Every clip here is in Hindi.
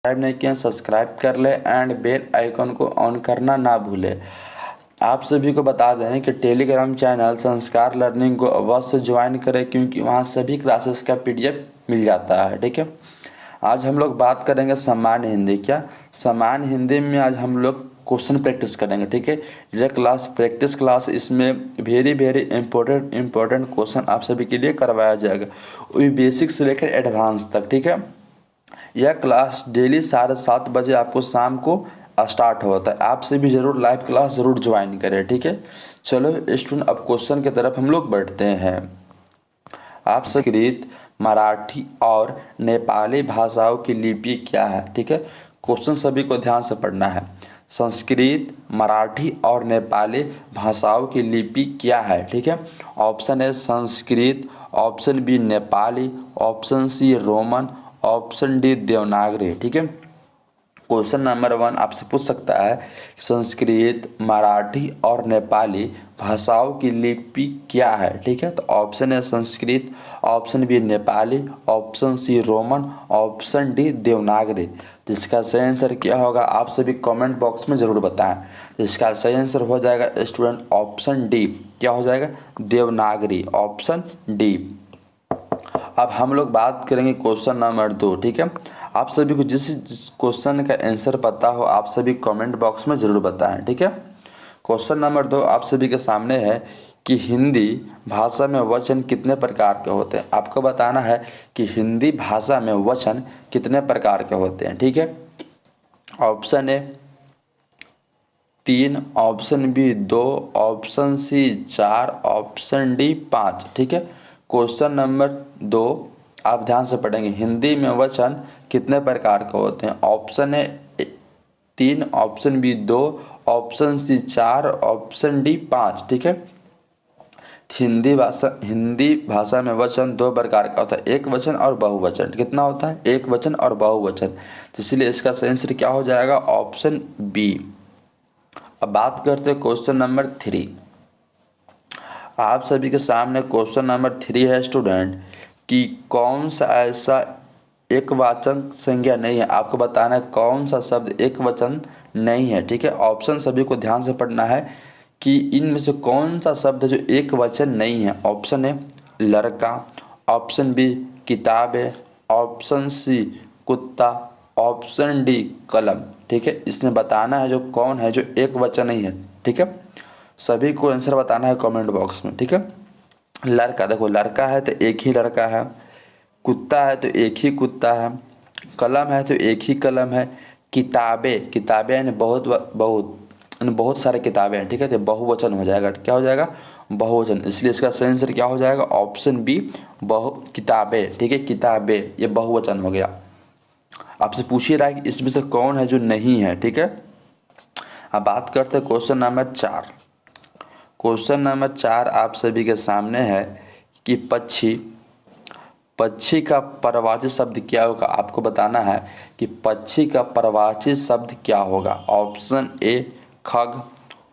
सब्सक्राइब नहीं किया सब्सक्राइब कर ले एंड बेल आइकन को ऑन करना ना भूले। आप सभी को बता दें कि टेलीग्राम चैनल संस्कार लर्निंग को अवश्य ज्वाइन करें, क्योंकि वहाँ सभी क्लासेस का पीडीएफ मिल जाता है। ठीक है, आज हम लोग बात करेंगे सामान्य हिंदी। क्या सामान्य हिंदी में आज हम लोग क्वेश्चन प्रैक्टिस करेंगे। ठीक है, ये क्लास प्रैक्टिस क्लास, इसमें वेरी इम्पोर्टेंट क्वेश्चन आप सभी के लिए करवाया जाएगा, वही बेसिक से लेकर एडवांस तक। ठीक है, यह क्लास डेली 7:30 बजे आपको शाम को स्टार्ट होता है। आप से भी ज़रूर लाइव क्लास ज़रूर ज्वाइन करें। ठीक है, चलो स्टूडेंट अब क्वेश्चन की तरफ हम लोग बढ़ते हैं। आप संस्कृत, मराठी और नेपाली भाषाओं की लिपि क्या है? ठीक है, क्वेश्चन सभी को ध्यान से पढ़ना है। संस्कृत, मराठी और नेपाली भाषाओं की लिपि क्या है? ठीक है, option A Sanskrit, option B Nepali, option C Roman, option D Devanagari. ठीक है, क्वेश्चन नंबर 1 आपसे पूछ सकता है संस्कृत, मराठी और नेपाली भाषाओं की लिपि क्या है? ठीक है, तो ऑप्शन है Sanskrit, option B Nepali, option C Roman, option D Devanagari. तो इसका सही आंसर क्या होगा आप सभी कमेंट बॉक्स में ज़रूर बताएं। तो इसका सही आंसर हो जाएगा स्टूडेंट ऑप्शन डी। क्या हो जाएगा? Devanagari, option D. अब हम लोग बात करेंगे क्वेश्चन नंबर 2। ठीक है, आप सभी को जिस क्वेश्चन का आंसर पता हो आप सभी कमेंट बॉक्स में ज़रूर बताएं। ठीक है, क्वेश्चन नंबर 2 आप सभी के सामने है कि हिंदी भाषा में वचन कितने प्रकार के होते हैं। आपको बताना है कि हिंदी भाषा में वचन कितने प्रकार के होते हैं। ठीक है, option A 3, option B 2, option C 4, option D 5। ठीक है, क्वेश्चन नंबर 2 आप ध्यान से पढ़ेंगे। हिंदी में वचन कितने प्रकार के होते हैं? Option A 3, option B 2, option C 4, option D 5। ठीक है, हिंदी भाषा में वचन 2 प्रकार का होता है, एक वचन और बहुवचन। कितना होता है? एक वचन और बहुवचन। तो इसलिए इसका सही आंसर क्या हो जाएगा? Option B. अब बात करते हैं क्वेश्चन नंबर 3। आप सभी के सामने क्वेश्चन नंबर 3 है स्टूडेंट कि कौन सा ऐसा एकवचन संज्ञा नहीं है। आपको बताना है कौन सा शब्द एकवचन नहीं है। ठीक है, ऑप्शन सभी को ध्यान से पढ़ना है कि इनमें से कौन सा शब्द है जो एक वचन नहीं है। ऑप्शन ए लड़का, ऑप्शन बी किताबें, ऑप्शन सी कुत्ता, ऑप्शन डी कलम। ठीक है, इसमें बताना है जो कौन है जो एक वचन नहीं है। ठीक है, सभी को आंसर बताना है कमेंट बॉक्स में। ठीक है, लड़का, देखो लड़का है तो एक ही लड़का है, कुत्ता है तो एक ही कुत्ता है, कलम है तो एक ही कलम है, किताबें यानी बहुत सारे किताबें हैं। ठीक है, तो बहुवचन हो जाएगा। क्या हो जाएगा? बहुवचन। इसलिए इसका सही आंसर क्या हो जाएगा? ऑप्शन बी किताबें। ठीक है, किताबें ये बहुवचन हो गया। आपसे पूछिए रहा है कि इसमें से कौन है जो नहीं है। ठीक है, अब बात करते हैं क्वेश्चन नंबर 4। क्वेश्चन नंबर 4 आप सभी के सामने है कि पक्षी का परवाची शब्द क्या होगा। आपको बताना है कि पक्षी का परवाची शब्द क्या होगा। Option A Khag,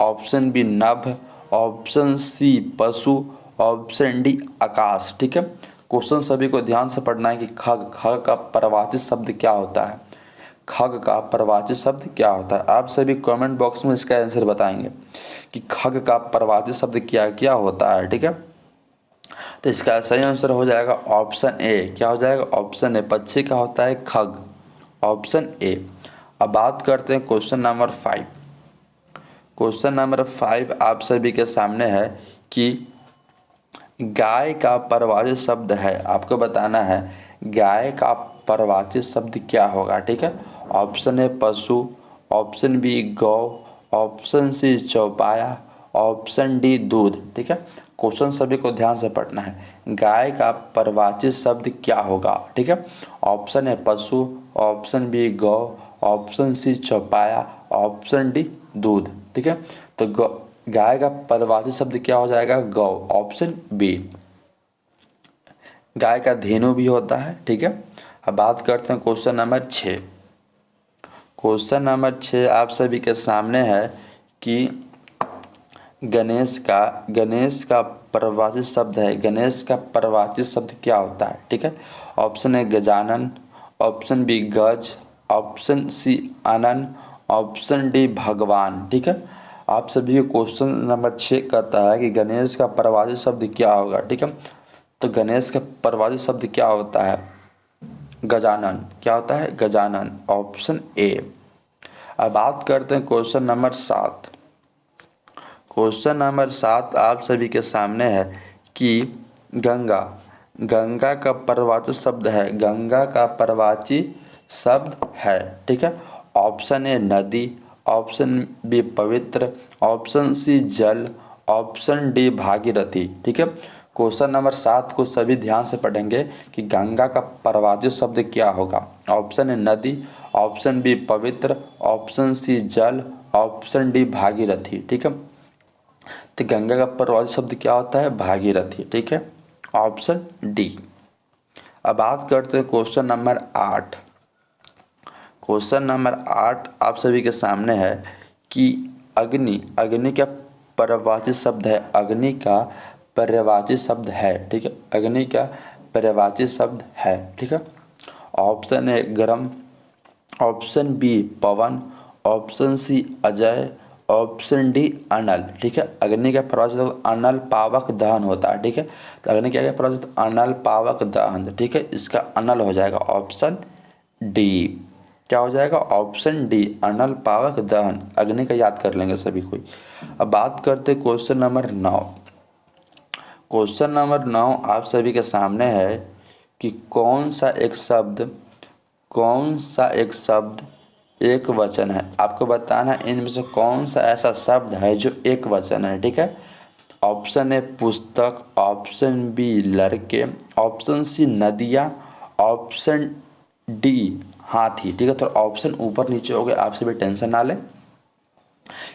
option B नभ, ऑप्शन सी पशु, ऑप्शन डी आकाश। ठीक है, क्वेश्चन सभी को ध्यान से पढ़ना है कि खग का परवाची शब्द क्या होता है। खग का परवाची शब्द क्या होता है? आप सभी कमेंट बॉक्स में इसका आंसर बताएंगे कि खग का परवाची शब्द क्या क्या होता है। ठीक है, तो इसका सही आंसर हो जाएगा ऑप्शन ए। क्या हो जाएगा? ऑप्शन ए, पक्षी का होता है खग, ऑप्शन ए। अब बात करते हैं क्वेश्चन नंबर 5। क्वेश्चन नंबर 5 आप सभी के सामने है कि गाय का परवाची शब्द है। आपको बताना है गाय का परवाची शब्द क्या होगा। ठीक है, ऑप्शन ए पशु, ऑप्शन बी गौ, ऑप्शन सी चौपाया, ऑप्शन डी दूध। ठीक है, क्वेश्चन सभी को ध्यान से पढ़ना है। गाय का परवाची शब्द क्या होगा? ठीक है, ऑप्शन ए पशु, ऑप्शन बी गौ, ऑप्शन सी चौपाया, ऑप्शन डी दूध। ठीक है, तो गाय का परवाची शब्द क्या हो जाएगा? गौ, ऑप्शन बी। गाय का धेनु भी होता है। ठीक है, अब बात करते हैं क्वेश्चन नंबर 6। क्वेश्चन नंबर 6 आप सभी के सामने है कि गणेश का परवाची शब्द है। गणेश का परवाची शब्द क्या होता है? ठीक है, option A Gajanan, option B गज, ऑप्शन सी अनंत, ऑप्शन डी भगवान। ठीक है, आप सभी को क्वेश्चन नंबर 6 कहता है कि गणेश का परिभाषित शब्द क्या होगा। ठीक है, तो गणेश का परिभाषित शब्द क्या होता है? गजानन। क्या होता है? Gajanan, option A. अब बात करते हैं क्वेश्चन नंबर 7। क्वेश्चन नंबर 7 आप सभी के सामने है कि गंगा, गंगा का परिभाषित शब्द है, गंगा का परिभाषित शब्द है। ठीक है, ऑप्शन ए नदी, ऑप्शन बी पवित्र, ऑप्शन सी जल, ऑप्शन डी भागीरथी। ठीक है, क्वेश्चन नंबर 7 को सभी ध्यान से पढ़ेंगे कि गंगा का परिभाषित शब्द क्या होगा। ऑप्शन ए नदी, ऑप्शन बी पवित्र, ऑप्शन सी जल, ऑप्शन डी भागीरथी। ठीक है, तो गंगा का परिभाषित शब्द क्या होता है? भागीरथी। ठीक है, ऑप्शन डी। अब बात करते हैं क्वेश्चन नंबर 8। क्वेश्चन नंबर 8 आप सभी के सामने है कि अग्नि, अग्नि का परिभाषित शब्द है, अग्नि का परिभाषित शब्द है। ठीक है, अग्नि का परिभाषित शब्द है। ठीक है, ऑप्शन ए गरम, ऑप्शन बी पवन, ऑप्शन सी अजय, ऑप्शन डी अनल। ठीक है, अग्नि का परिभाषित शब्द अनल पावक दहन होता है। ठीक है, तो अग्नि क्या है? परिभाषित अनल पावक दहन। ठीक है, इसका अनल हो जाएगा ऑप्शन डी। क्या हो जाएगा? ऑप्शन डी, अनल पावक दहन। अग्नि का याद कर लेंगे सभी कोई। अब बात करते क्वेश्चन नंबर 9। क्वेश्चन नंबर 9 आप सभी के सामने है कि कौन सा एक शब्द एक वचन है। आपको बताना है इनमें से कौन सा ऐसा शब्द है जो एक वचन है। ठीक है, ऑप्शन ए पुस्तक, ऑप्शन बी लड़के, ऑप्शन सी नदियाँ, ऑप्शन डी हाथी। ठीक है, तो ऑप्शन ऊपर नीचे हो गए, आप सभी टेंशन ना लें।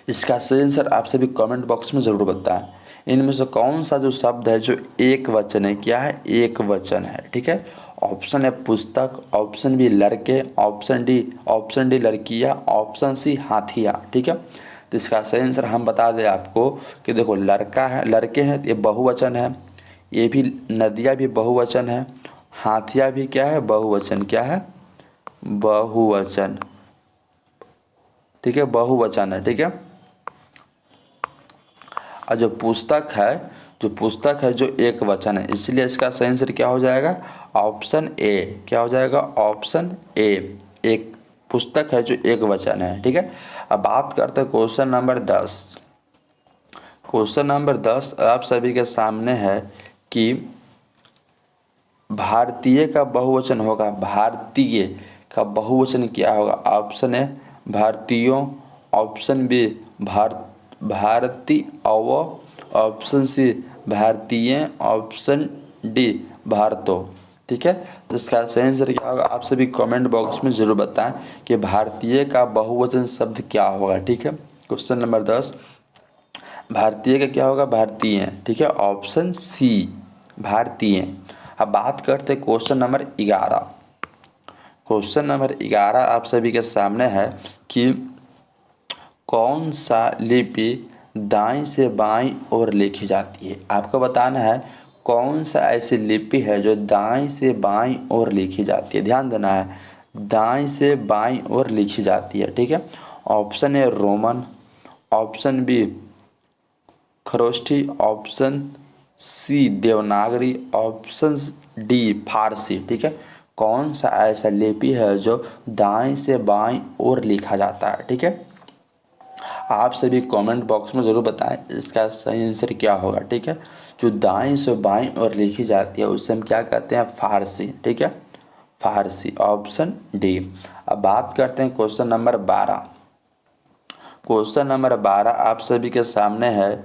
इसका सही आंसर आप सभी कमेंट बॉक्स में ज़रूर बताएं। इनमें से कौन सा जो शब्द है जो एक वचन है? क्या है? एक वचन है। ठीक है, ऑप्शन है पुस्तक, ऑप्शन बी लड़के, ऑप्शन डी लड़कियां, ऑप्शन सी हाथियाँ। ठीक है, तो इसका सही आंसर हम बता दें आपको कि देखो लड़का है, लड़के हैं, ये बहुवचन है, ये भी नदियाँ भी बहुवचन है, हाथियाँ भी क्या है? बहुवचन। क्या है? बहुवचन। ठीक है, बहुवचन है। ठीक है, और जो पुस्तक है जो एक वचन है, इसलिए इसका सही आंसर क्या हो जाएगा? Option A. क्या हो जाएगा? ऑप्शन ए, एक पुस्तक है जो एक वचन है। ठीक है, अब बात करते हैं क्वेश्चन नंबर 10। क्वेश्चन नंबर 10 आप सभी के सामने है कि भारतीय का बहुवचन होगा, भारतीय का बहुवचन क्या होगा? ऑप्शन ए भारतीयों, ऑप्शन बी भारतीय, ऑप्शन सी भारतीय, ऑप्शन डी भारतो। ठीक है, तो इसका सही आंसर क्या होगा? आप सभी कमेंट बॉक्स में ज़रूर बताएं कि भारतीय का बहुवचन शब्द क्या होगा। ठीक है, क्वेश्चन नंबर 10 भारतीय का क्या होगा? भारतीय। ठीक है, ऑप्शन सी भारतीय। अब बात करते हैं क्वेश्चन नंबर 11। क्वेश्चन नंबर 11 आप सभी के सामने है कि कौन सा लिपि दाईं से बाईं ओर लिखी जाती है। आपको बताना है कौन सा ऐसी लिपि है जो दाईं से बाईं ओर लिखी जाती है। ध्यान देना है, दाईं से बाईं ओर लिखी जाती है। ठीक है, option A Roman, option B Kharosthi, option C Devanagari, option D Farsi. ठीक है, कौन सा ऐसा लिपि है जो दाईं से बाईं ओर लिखा जाता है। ठीक है, आप सभी कमेंट बॉक्स में ज़रूर बताएं इसका सही आंसर क्या होगा। ठीक है, जो दाईं से बाईं ओर लिखी जाती है उसे हम क्या कहते हैं? फारसी। ठीक है, फारसी, ऑप्शन डी। अब बात करते हैं क्वेश्चन नंबर 12। क्वेश्चन नंबर 12 आप सभी के सामने है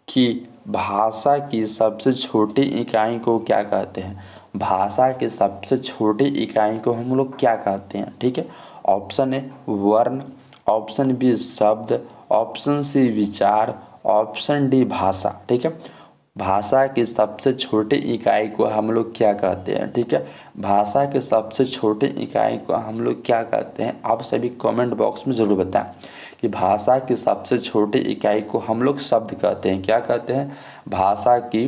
कि भाषा की सबसे छोटी इकाई को क्या कहते हैं? भाषा की सबसे छोटी इकाई को हम लोग क्या कहते हैं? ठीक है, ऑप्शन ए वर्ण, ऑप्शन बी शब्द, ऑप्शन सी विचार, ऑप्शन डी भाषा। ठीक है, भाषा की सबसे छोटी इकाई को हम लोग क्या कहते हैं? ठीक है, भाषा की सबसे छोटी इकाई को हम लोग क्या कहते हैं? आप सभी कमेंट बॉक्स में ज़रूर बताएं कि भाषा की सबसे छोटी इकाई को हम लोग शब्द कहते हैं। क्या कहते हैं? भाषा की,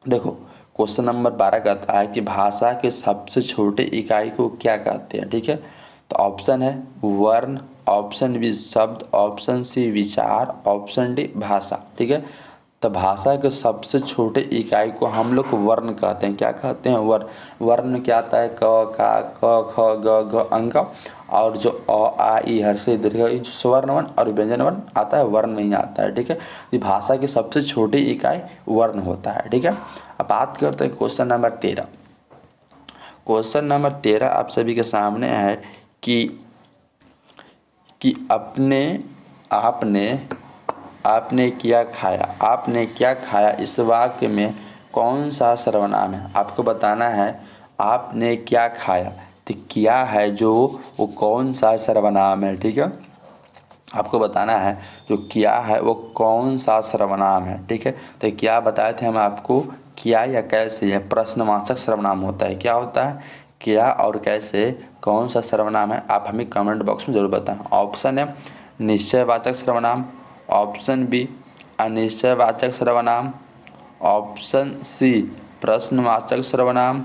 देखो क्वेश्चन नंबर 12 कहता है कि भाषा के सबसे छोटे इकाई को क्या कहते हैं। ठीक है, तो ऑप्शन है वर्ण, ऑप्शन बी शब्द, ऑप्शन सी विचार, ऑप्शन डी भाषा। ठीक है, तो भाषा के सबसे छोटे इकाई को हम लोग वर्ण कहते हैं। क्या कहते हैं? वर्ण। वर्ण में क्या आता है? क, का, क, ख, ग, घ, अंक, और जो अ, आ, ई, हर्ष, दीर्घ, स्वर्ण वर्ण और व्यंजन वर्ण आता है, वर्ण नहीं आता है। ठीक है, ये भाषा की सबसे छोटी इकाई वर्ण होता है। ठीक है, अब बात करते हैं क्वेश्चन नंबर 13। क्वेश्चन नंबर 13 आप सभी के सामने है कि आपने क्या खाया। आपने क्या खाया इस वाक्य में कौन सा सर्वनाम है? आपको बताना है आपने क्या खाया, तो क्या है जो वो कौन सा सर्वनाम है। ठीक है, आपको बताना है जो क्या है वो कौन सा सर्वनाम है। ठीक है, तो क्या बताए थे हम आपको? क्या या कैसे, यह प्रश्नवाचक सर्वनाम होता है। क्या होता है? क्या और कैसे कौन सा सर्वनाम है, आप हमें कमेंट बॉक्स में ज़रूर बताएं। ऑप्शन है निश्चयवाचक सर्वनाम, ऑप्शन बी अनिश्चयवाचक सर्वनाम, ऑप्शन सी प्रश्नवाचक सर्वनाम,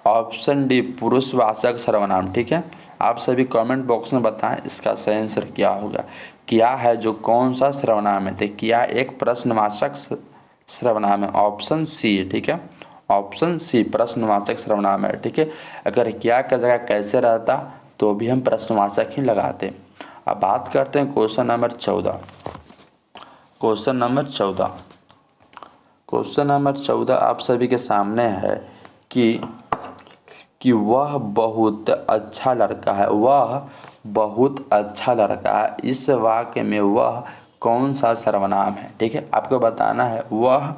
ऑप्शन डी पुरुषवाचक सर्वनाम। ठीक है, आप सभी कमेंट बॉक्स में बताएं इसका सही आंसर क्या होगा। क्या है जो कौन सा सर्वनाम है? तो क्या एक प्रश्नवाचक सर्वनाम है, ऑप्शन सी। ठीक है, ऑप्शन सी प्रश्नवाचक सर्वनाम है। ठीक है, अगर क्या का जगह कैसे रहता तो भी हम प्रश्नवाचक ही लगाते। अब बात करते हैं question number 14। Question number 14, question number 14 आप सभी के सामने है कि वह बहुत अच्छा लड़का है। वह बहुत अच्छा लड़का है, इस वाक्य में वह कौन सा सर्वनाम है? ठीक है, आपको बताना है वह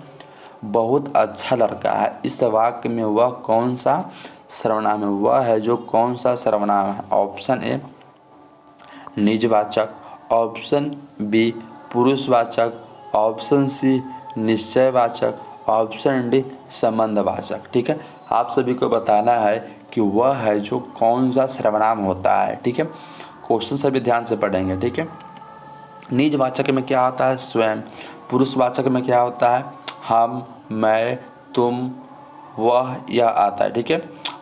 बहुत अच्छा लड़का है, इस वाक्य में वह कौन सा सर्वनाम है। वह है जो कौन सा सर्वनाम है? ऑप्शन ए निजवाचक, ऑप्शन बी पुरुषवाचक, ऑप्शन सी निश्चयवाचक, ऑप्शन डी संबंधवाचक। ठीक है, आप सभी को बताना है कि वह है जो कौन सा सर्वनाम होता है। ठीक है, क्वेश्चन सभी ध्यान से पढ़ेंगे। ठीक है, निजवाचक में क्या होता है? स्वयं। पुरुषवाचक में क्या होता है? हम, मैं, तुम, वह, यह आता है। ठीक है,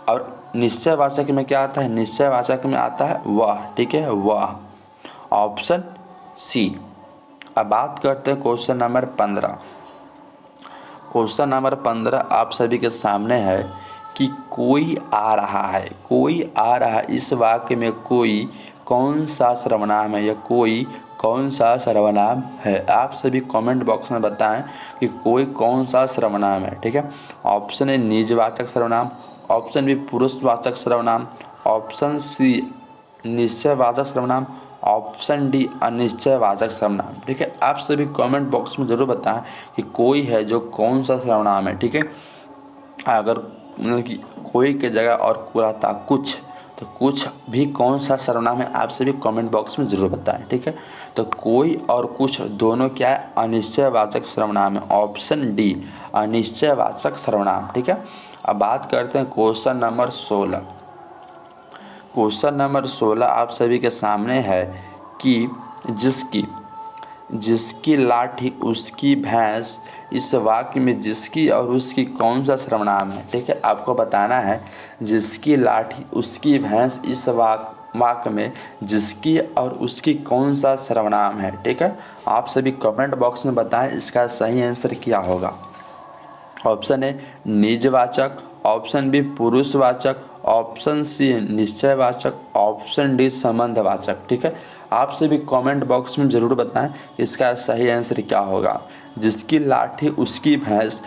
और निश्चयवाचक में क्या आता है? निश्चयवाचक में आता है वह। ठीक है, वह, ऑप्शन सी। अब बात करते हैं क्वेश्चन नंबर 15। क्वेश्चन नंबर 15 आप सभी के सामने है कि कोई आ रहा है। कोई आ रहा है, इस वाक्य में कोई कौन सा सर्वनाम है या कोई कौन सा सर्वनाम है? आप सभी कमेंट बॉक्स में बताएं कि कोई कौन सा सर्वनाम है। ठीक है, ऑप्शन ए निजवाचक सर्वनाम, ऑप्शन बी पुरुषवाचक सर्वनाम, ऑप्शन सी निश्चयवाचक सर्वनाम, ऑप्शन डी अनिश्चयवाचक सर्वनाम। ठीक है, आप सभी कमेंट बॉक्स में ज़रूर बताएं कि कोई है जो कौन सा सर्वनाम है। ठीक है, अगर मतलब कि कोई के जगह और पूरा था कुछ, तो कुछ भी कौन सा सर्वनाम है, आप सभी कमेंट बॉक्स में ज़रूर बताएं। ठीक है, तो कोई और कुछ दोनों क्या है? अनिश्चयवाचक सर्वनाम है, ऑप्शन डी अनिश्चयवाचक सर्वनाम। ठीक है, अब बात करते हैं क्वेश्चन नंबर 16। क्वेश्चन नंबर 16 आप सभी के सामने है कि जिसकी लाठी उसकी भैंस, इस वाक्य में जिसकी और उसकी कौन सा सर्वनाम है? ठीक है, आपको बताना है जिसकी लाठी उसकी भैंस, इस वाक्य में जिसकी और उसकी कौन सा सर्वनाम है। ठीक है, आप सभी कमेंट बॉक्स में बताएं इसका सही आंसर क्या होगा। ऑप्शन ए निजवाचक, ऑप्शन बी पुरुषवाचक, ऑप्शन सी निश्चयवाचक, ऑप्शन डी संबंधवाचक। ठीक है, आप सभी कमेंट बॉक्स में ज़रूर बताएं इसका सही आंसर क्या होगा। जिसकी लाठी उसकी भैंस,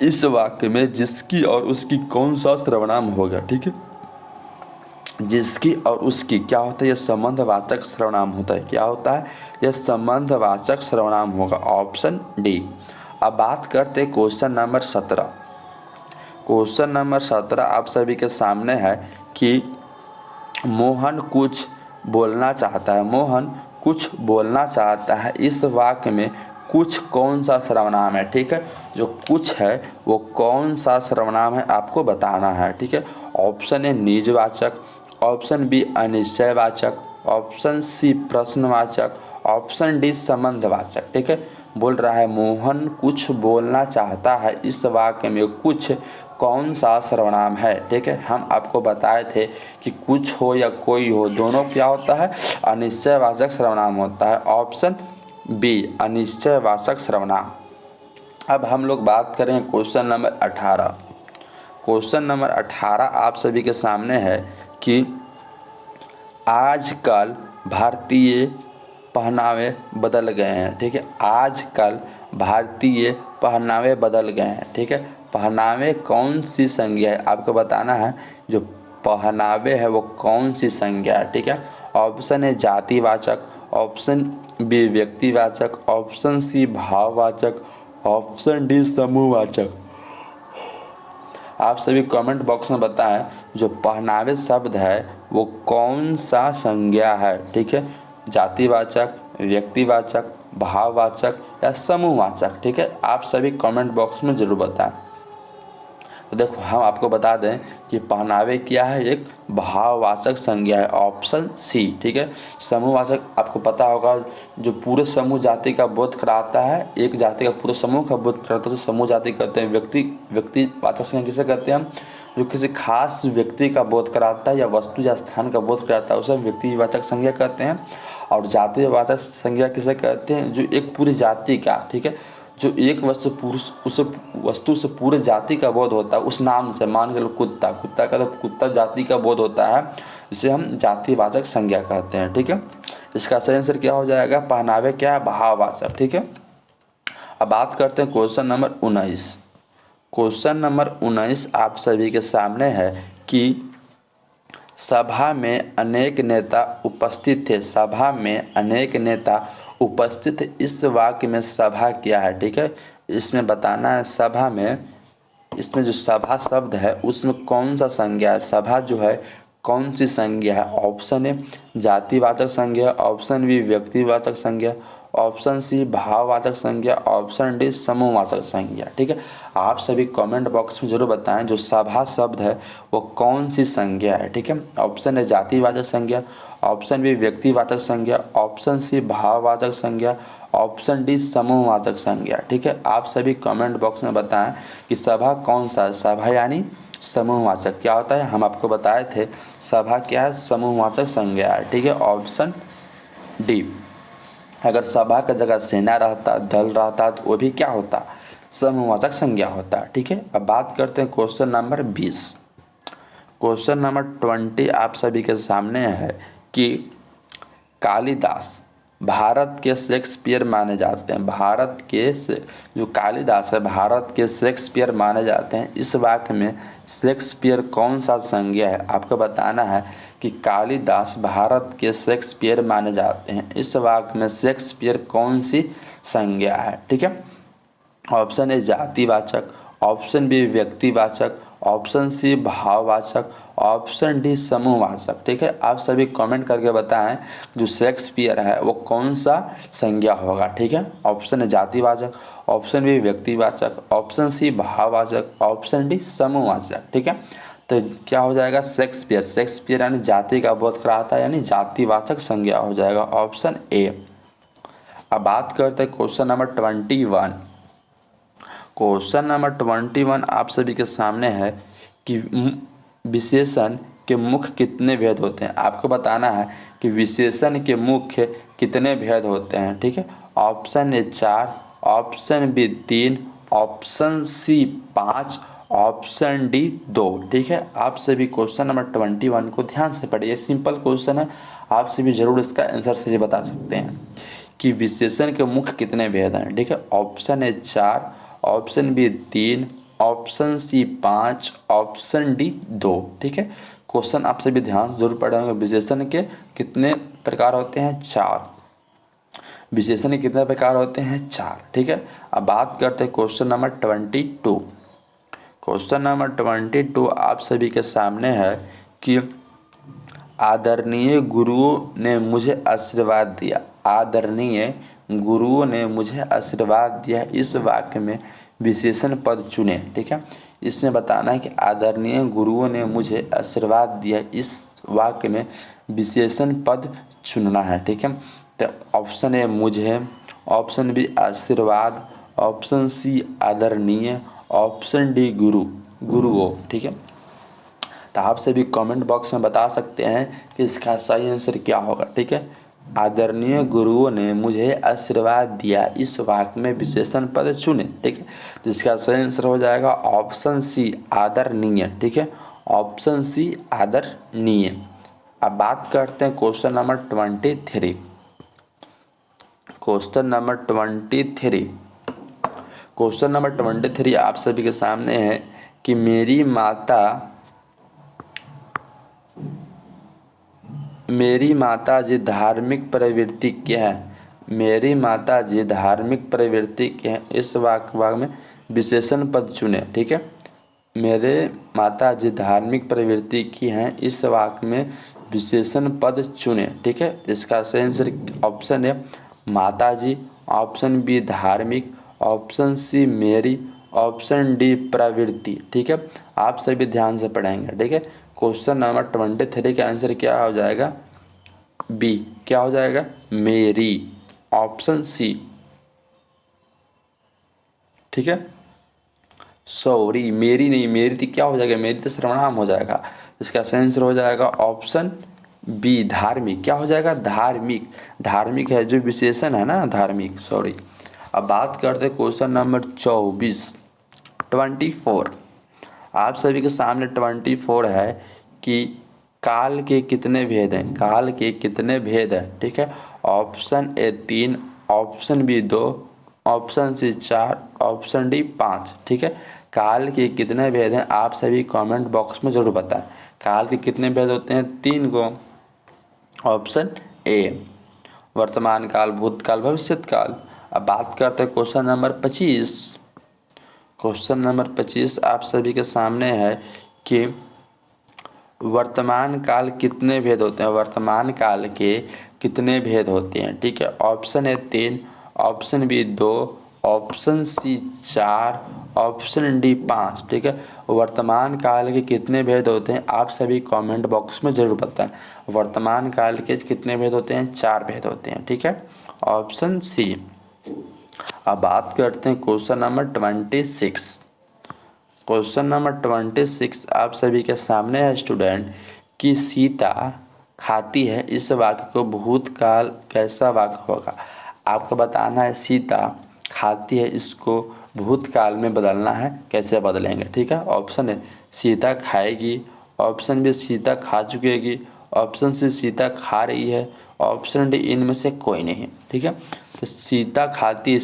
इस वाक्य में जिसकी और उसकी कौन सा सर्वनाम होगा? ठीक है, जिसकी और उसकी क्या होता है? यह संबंधवाचक सर्वनाम होता है। क्या होता है? यह संबंधवाचक सर्वनाम होगा, ऑप्शन डी। अब बात करते हैं क्वेश्चन नंबर 17। क्वेश्चन नंबर 17 आप सभी के सामने है कि मोहन कुछ बोलना चाहता है। मोहन कुछ बोलना चाहता है, इस वाक्य में कुछ कौन सा सर्वनाम है? ठीक है, जो कुछ है वो कौन सा सर्वनाम है आपको बताना है। ठीक है, ऑप्शन ए निजवाचक, ऑप्शन बी अनिश्चयवाचक, ऑप्शन सी प्रश्नवाचक, ऑप्शन डी संबंधवाचक। ठीक है, बोल रहा है मोहन कुछ बोलना चाहता है, इस वाक्य में कुछ कौन सा सर्वनाम है। ठीक है, हम आपको बताए थे कि कुछ हो या कोई हो, दोनों क्या होता है, अनिश्चयवाचक सर्वनाम होता है। ऑप्शन बी अनिश्चयवाचक सर्वनाम। अब हम लोग बात करें क्वेश्चन नंबर 18। क्वेश्चन नंबर 18 आप सभी के सामने है कि आजकल भारतीय पहनावे बदल गए हैं। ठीक है, आजकल भारतीय पहनावे बदल गए हैं। ठीक है, पहनावे कौन सी संज्ञा है, आपको बताना है जो पहनावे है वो कौन सी संज्ञा है। ठीक है, ऑप्शन ए जातिवाचक, ऑप्शन बी व्यक्तिवाचक, ऑप्शन सी भाववाचक, ऑप्शन डी समूहवाचक। आप सभी कमेंट बॉक्स में बताएं जो पहनावे शब्द है वो कौन सा संज्ञा है। ठीक है, जातिवाचक, व्यक्तिवाचक, भाववाचक या समूहवाचक। ठीक है, आप सभी कमेंट बॉक्स में जरूर बताएं। तो देखो हम आपको बता दें कि पहनावे क्या है, एक भाववाचक संज्ञा है, ऑप्शन सी। ठीक है, समूहवाचक आपको पता होगा जो पूरे समूह जाति का बोध कराता है, एक जाति का पूरे समूह का बोध कराता है तो समूह जाति कहते हैं। व्यक्तिवाचक संज्ञा किसे कहते हैं हम, जो किसी खास व्यक्ति का बोध कराता है या वस्तु या स्थान का बोध कराता है उसे व्यक्तिवाचक संज्ञा कहते हैं। और जातिवाचक संज्ञा किसे कहते हैं, जो एक पूरी जाति का, ठीक है, जो एक वस्तु से पूरे जाति का बोध होता है उस नाम से, मान के लो कुत्ता का तो कुत्ता जाति का बोध होता है, इसे हम जातिवाचक संज्ञा कहते हैं। ठीक है, इसका सही आंसर क्या हो जाएगा, पहनावे क्या है, भाववाचक। ठीक है, अब बात करते हैं क्वेश्चन नंबर 19। क्वेश्चन नंबर 19 आप सभी के सामने है कि सभा में अनेक नेता उपस्थित थे, सभा में अनेक नेता उपस्थित, इस वाक्य में सभा क्या है। ठीक है, इसमें बताना है सभा में, इसमें जो सभा शब्द है उसमें कौन सा संज्ञा है, सभा जो है कौन सी संज्ञा है। ऑप्शन ए जातिवाचक संज्ञा, ऑप्शन बी व्यक्तिवाचक संज्ञा, ऑप्शन सी भाववाचक संज्ञा, ऑप्शन डी समूहवाचक संज्ञा। ठीक है, आप सभी कमेंट बॉक्स में जरूर बताएं जो सभा शब्द है वो कौन सी संज्ञा है। ठीक है, ऑप्शन ए जातिवाचक संज्ञा, ऑप्शन बी व्यक्तिवाचक संज्ञा, ऑप्शन सी भाववाचक संज्ञा, ऑप्शन डी समूहवाचक संज्ञा। ठीक है, आप सभी कमेंट बॉक्स में बताएं कि सभा कौन सा है, सभा यानी समूहवाचक क्या होता है, हम आपको बताए थे सभा क्या है, समूहवाचक संज्ञा है। ठीक है, ऑप्शन डी। अगर सभा का जगह सेना रहता, दल रहता तो वो भी क्या होता, समूहवाचक संज्ञा होता। ठीक है, अब बात करते हैं क्वेश्चन नंबर 20। क्वेश्चन नंबर 20 आप सभी के सामने है कि कालिदास भारत के शेक्सपियर माने जाते हैं, भारत के जो कालिदास है भारत के शेक्सपियर माने जाते हैं, इस वाक्य में शेक्सपियर कौन सा संज्ञा है। आपको बताना है कि कालिदास भारत के शेक्सपियर माने जाते हैं, इस वाक्य में शेक्सपियर कौन सी संज्ञा है। ठीक है, ऑप्शन ए जातिवाचक, ऑप्शन बी व्यक्तिवाचक, ऑप्शन सी भाववाचक, ऑप्शन डी समूहवाचक। ठीक है, आप सभी कमेंट करके बताएं जो शेक्सपियर है वो कौन सा संज्ञा होगा। ठीक है, ऑप्शन ए जातिवाचक, ऑप्शन बी व्यक्तिवाचक, ऑप्शन सी भाववाचक, ऑप्शन डी समूहवाचक। ठीक है, तो क्या हो जाएगा, शेक्सपियर, शेक्सपियर यानी जाति का बोध कराता है यानी जातिवाचक संज्ञा हो जाएगा, ऑप्शन ए। अब बात करते हैं क्वेश्चन नंबर 21। क्वेश्चन नंबर 21 आप सभी के सामने है कि विशेषण के मुख्य कितने भेद होते हैं। आपको बताना है कि विशेषण के मुख्य कितने भेद होते हैं। ठीक है, option A 4, option B 3, option C 5, option D 2। ठीक है, आप सभी क्वेश्चन नंबर 21 को ध्यान से पढ़िए, सिंपल क्वेश्चन है, आप सभी जरूर इसका आंसर सही बता सकते हैं कि विशेषण के मुख्य कितने भेद हैं। ठीक है, option A 4, option B 3, option C 5, option D 2। ठीक है, क्वेश्चन आप सभी ध्यान से जरूर पढ़ेंगे। विशेषण के कितने प्रकार होते हैं, 4। विशेषण के कितने प्रकार होते हैं, 4। ठीक है, अब बात करते हैं क्वेश्चन नंबर 22। क्वेश्चन नंबर 22 आप सभी के सामने है कि आदरणीय गुरुओं ने मुझे आशीर्वाद दिया, आदरणीय गुरुओं ने मुझे आशीर्वाद दिया, इस वाक्य में विशेषण पद चुने। ठीक है, इसमें बताना है कि आदरणीय गुरुओं ने मुझे आशीर्वाद दिया, इस वाक्य में विशेषण पद चुनना है। ठीक है, तो ऑप्शन ए मुझे, ऑप्शन बी आशीर्वाद, ऑप्शन सी आदरणीय, ऑप्शन डी गुरुओं। ठीक है, तो आप सभी कमेंट बॉक्स में बता सकते हैं कि इसका सही आंसर क्या होगा। ठीक है, आदरणीय गुरुओं ने मुझे आशीर्वाद दिया, इस वाक्य में विशेषण पद चुने। ठीक है, तो इसका सही आंसर हो जाएगा ऑप्शन सी आदरणीय। ठीक है, ऑप्शन सी आदरणीय। अब बात करते हैं question number 23। Question number 23। Question number 23 आप सभी के सामने है कि मेरी माता जी धार्मिक प्रवृत्ति क्या है। मेरी माता जी धार्मिक प्रवृत्ति क्या है, इस वाक्य में विशेषण पद चुने। ठीक है, मेरे माता जी धार्मिक प्रवृत्ति की हैं, इस वाक्य में विशेषण पद चुने। ठीक है, इसका सही आंसर ऑप्शन है माता जी, ऑप्शन बी धार्मिक, ऑप्शन सी मेरी, ऑप्शन डी प्रवृत्ति। ठीक है, आप सभी ध्यान से पढ़ेंगे। ठीक है, क्वेश्चन नंबर 23 का आंसर क्या हो जाएगा, बी। क्या हो जाएगा, मेरी, ऑप्शन सी। ठीक है, सॉरी मेरी नहीं, मेरी थी, क्या हो जाएगा, मेरी तो सर्वनाम हो जाएगा। इसका सही आंसर हो जाएगा ऑप्शन बी धार्मिक। क्या हो जाएगा, धार्मिक। धार्मिक है जो विशेषण है ना, धार्मिक, सॉरी। अब बात करते हैं क्वेश्चन नंबर 24। आप सभी के सामने 24 है कि काल के कितने भेद हैं। काल के कितने भेद हैं। ठीक है, option A 3, option B 2, option C 4, option D 5। ठीक है, काल के कितने भेद हैं आप सभी कमेंट बॉक्स में ज़रूर बताएं। काल के कितने भेद होते हैं, 3 को। ऑप्शन ए वर्तमान काल, भूतकाल, भविष्यत काल। अब बात करते हैं क्वेश्चन नंबर 25। क्वेश्चन नंबर 25 आप सभी के सामने है कि वर्तमान काल कितने भेद होते हैं। वर्तमान काल के कितने भेद होते हैं। ठीक है, option A 3, option B 2, option C 4, option D 5। ठीक है, वर्तमान काल के कितने भेद होते हैं आप सभी कमेंट बॉक्स में ज़रूर बताएं। वर्तमान काल के कितने भेद होते हैं, 4 भेद होते हैं। ठीक है, ऑप्शन सी। अब बात करते हैं क्वेश्चन नंबर 26। क्वेश्चन नंबर 26 आप सभी के सामने है स्टूडेंट कि सीता खाती है, इस वाक्य को भूतकाल कैसा वाक्य होगा। आपको बताना है सीता खाती है, इसको भूतकाल में बदलना है, कैसे बदलेंगे। ठीक है, ऑप्शन है सीता खाएगी, ऑप्शन बी सीता खा चुकेगी, ऑप्शन सी सीता खा रही है, ऑप्शन डी इनमें से कोई नहीं। ठीक है, तो सीता खाती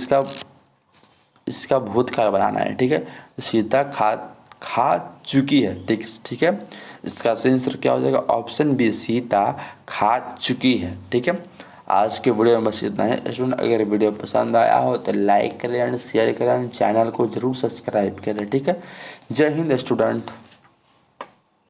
इसका भूतकाल बनाना है। ठीक है, तो सीता खा चुकी है। ठीक है, इसका सही आंसर क्या हो जाएगा, ऑप्शन बी सीता खा चुकी है। ठीक है, आज के वीडियो में बस इतना है स्टूडेंट। अगर वीडियो पसंद आया हो तो लाइक करें एंड शेयर करें, चैनल को जरूर सब्सक्राइब करें। ठीक है, जय हिंद स्टूडेंट।